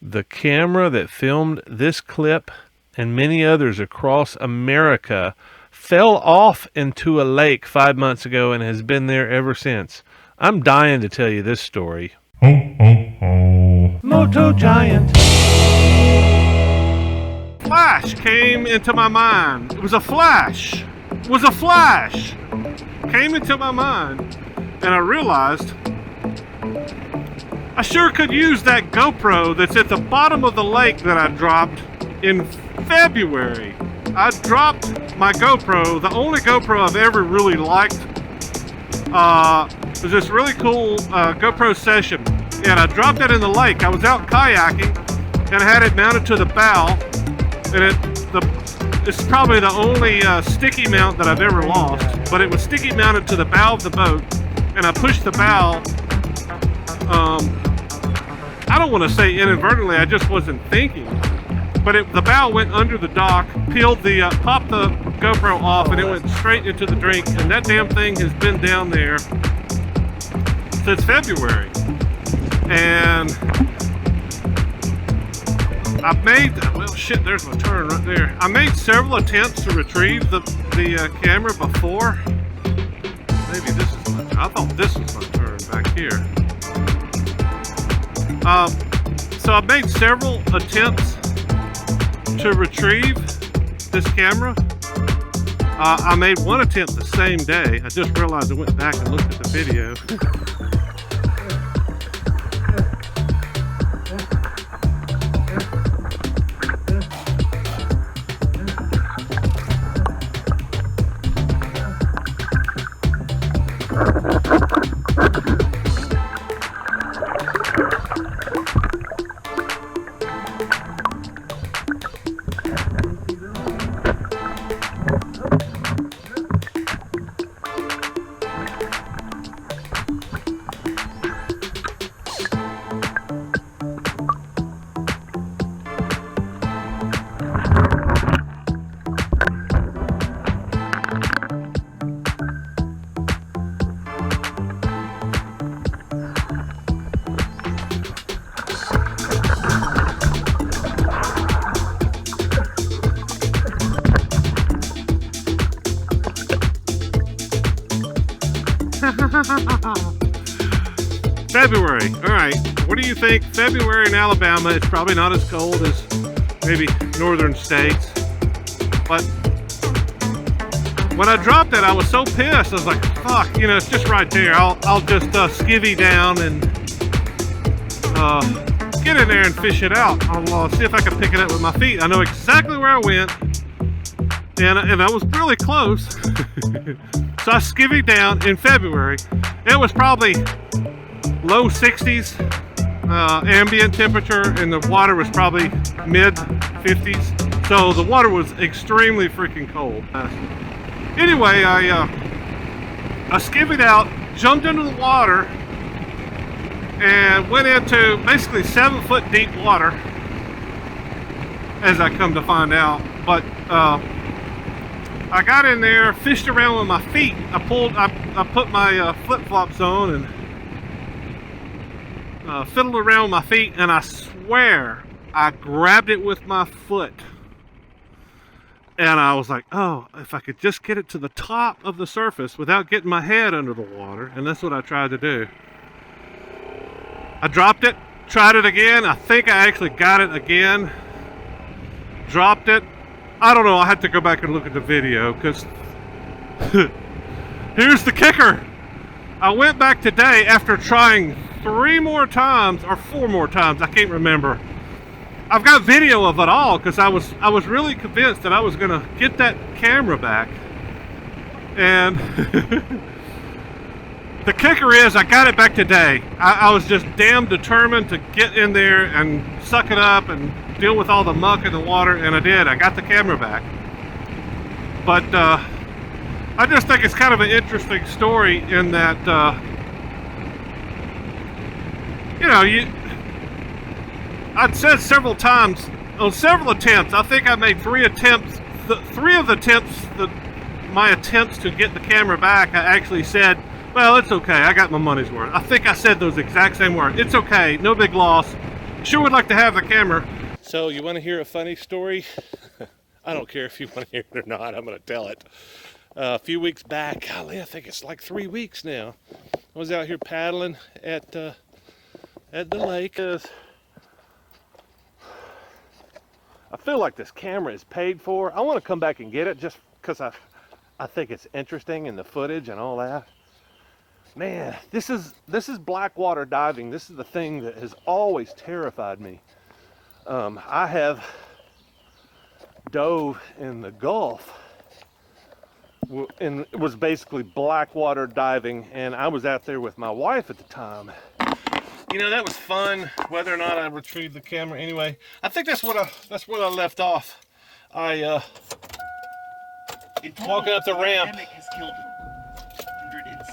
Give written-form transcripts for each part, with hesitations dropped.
The camera that filmed this clip and many others across America fell off into a lake 5 months ago and has been there ever since. I'm dying to tell you this story. Ho, ho, ho. Moto Giant. Flash came into my mind. It was a flash. It was a flash. Came into my mind, and I realized I sure could use that GoPro that's at the bottom of the lake that I dropped in February. I dropped my GoPro, the only GoPro I've ever really liked. It was this really cool GoPro Session, and I dropped it in the lake. I was out kayaking, and I had it mounted to the bow, and it's probably the only sticky mount that I've ever lost, but it was sticky mounted to the bow of the boat, and I pushed the bow. I don't want to say inadvertently, I just wasn't thinking, but the bow went under the dock, popped the GoPro off, and it went straight into the drink, and that damn thing has been down there since February. And I've made, well shit, there's my turn right there. I made several attempts to retrieve the camera before. Maybe this is my turn. I thought this was my turn back here. So I've made several attempts to retrieve this camera. I made one attempt the same day. I just realized I went back and looked at the video. February. All right. What do you think? February in Alabama, it's probably not as cold as maybe northern states. But when I dropped it, I was so pissed. I was like, fuck, it's just right there. I'll just skivvy down and get in there and fish it out. I'll see if I can pick it up with my feet. I know exactly where I went. And I was really close. So I skivvied down in February. It was probably low 60s ambient temperature, and the water was probably mid 50s. So the water was extremely freaking cold. Anyway, I skivvied out, jumped into the water, and went into basically 7-foot deep water, as I come to find out. But I got in there, fished around with my feet. I put my flip-flops on and fiddled around with my feet, and I swear I grabbed it with my foot. And I was like, oh, if I could just get it to the top of the surface without getting my head under the water. And that's what I tried to do. I dropped it, tried it again. I think I actually got it again. Dropped it. I don't know, I had to go back and look at the video, because here's the kicker. I went back today after trying 3 more times, or 4 more times, I can't remember. I've got video of it all, because I was really convinced that I was going to get that camera back. And the kicker is, I got it back today. I was just damn determined to get in there and suck it up and deal with all the muck in the water, and I did. I got the camera back. But I just think it's kind of an interesting story in that, I'd said several times, on several attempts, I think I made 3 attempts. Three of the attempts, my attempts to get the camera back, I actually said, well, it's okay, I got my money's worth. I think I said those exact same words. It's okay, no big loss. Sure would like to have the camera. So you want to hear a funny story? I don't care if you want to hear it or not, I'm going to tell it. A few weeks back, golly, I think it's like 3 weeks now, I was out here paddling at the lake. I feel like this camera is paid for. I want to come back and get it just because I think it's interesting in the footage and all that. Man, this is blackwater diving. This is the thing that has always terrified me. I have dove in the Gulf and it was basically blackwater diving, and I was out there with my wife at the time. You know, that was fun, whether or not I retrieved the camera. Anyway, I think that's where I left off. Walking up the ramp. Has killed hundreds.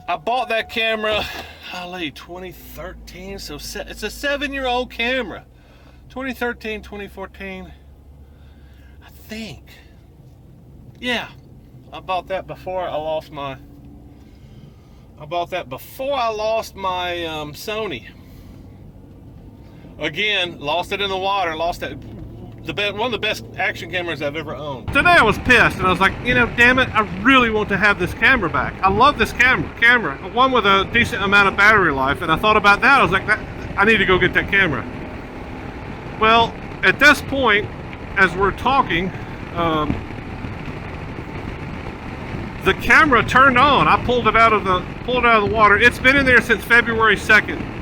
I bought that camera, 2013, so it's a 7-year-old camera. 2013, 2014, I think. Yeah, I bought that before I lost my Sony. Again, lost it in the water, lost that. One of the best action cameras I've ever owned. Today I was pissed and I was like, you know, damn it, I really want to have this camera back. I love this camera, one with a decent amount of battery life, and I thought about that. I was like, I need to go get that camera. Well, at this point, as we're talking, the camera turned on. I pulled it out of the water. It's been in there since February 2nd.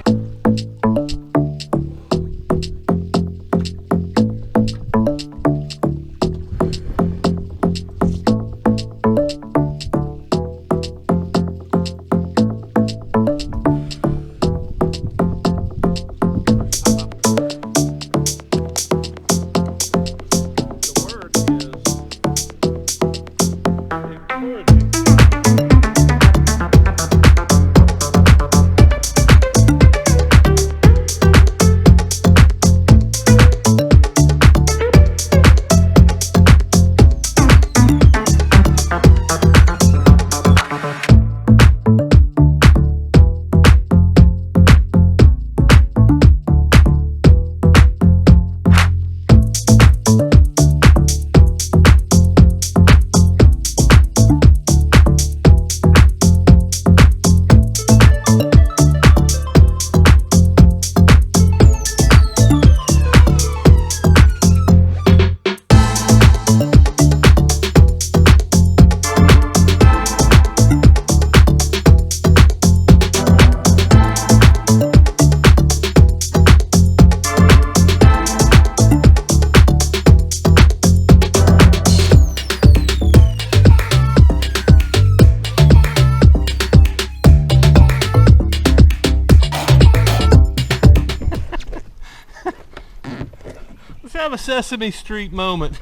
Have a Sesame Street moment.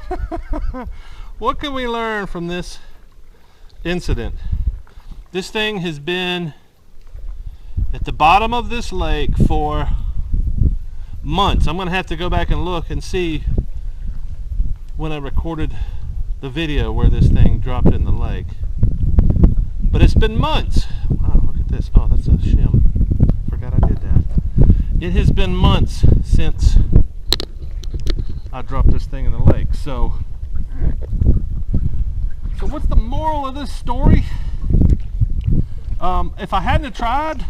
What can we learn from this incident? This thing has been at the bottom of this lake for months. I'm gonna have to go back and look and see when I recorded the video where this thing dropped in the lake. But it's been months. Wow, look at this. Oh, that's a shim. Forgot I did that. It has been months since I dropped this thing in the lake. So what's the moral of this story? If I hadn't have tried,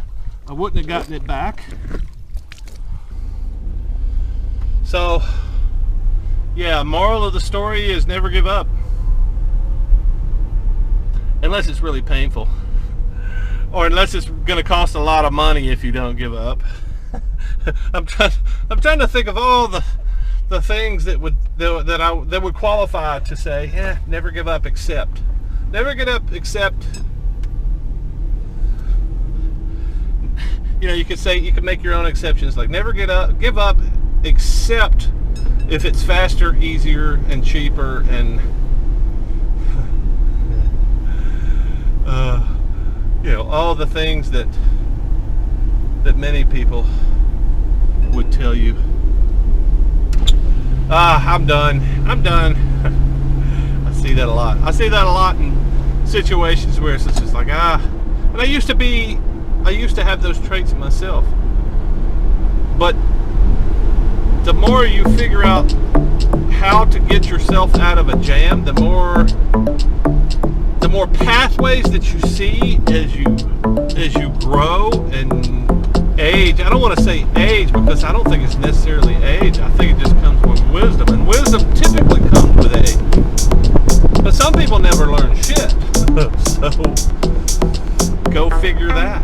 I wouldn't have gotten it back. So yeah, moral of the story is never give up. Unless it's really painful. Or unless it's gonna cost a lot of money if you don't give up. I'm trying to think of all the things that would qualify to say, never give up except. Never give up except, you know, you could make your own exceptions, like never give up except if it's faster, easier, and cheaper, and you know, all the things that many people would tell you. I'm done. I see that a lot. I see that a lot in situations where it's just like, and I used to have those traits myself. But the more you figure out how to get yourself out of a jam, the more pathways that you see as you grow and age. I don't want to say age because I don't think it's necessarily age. I think it just comes with wisdom, and wisdom typically comes with age. But some people never learn shit. So go figure that.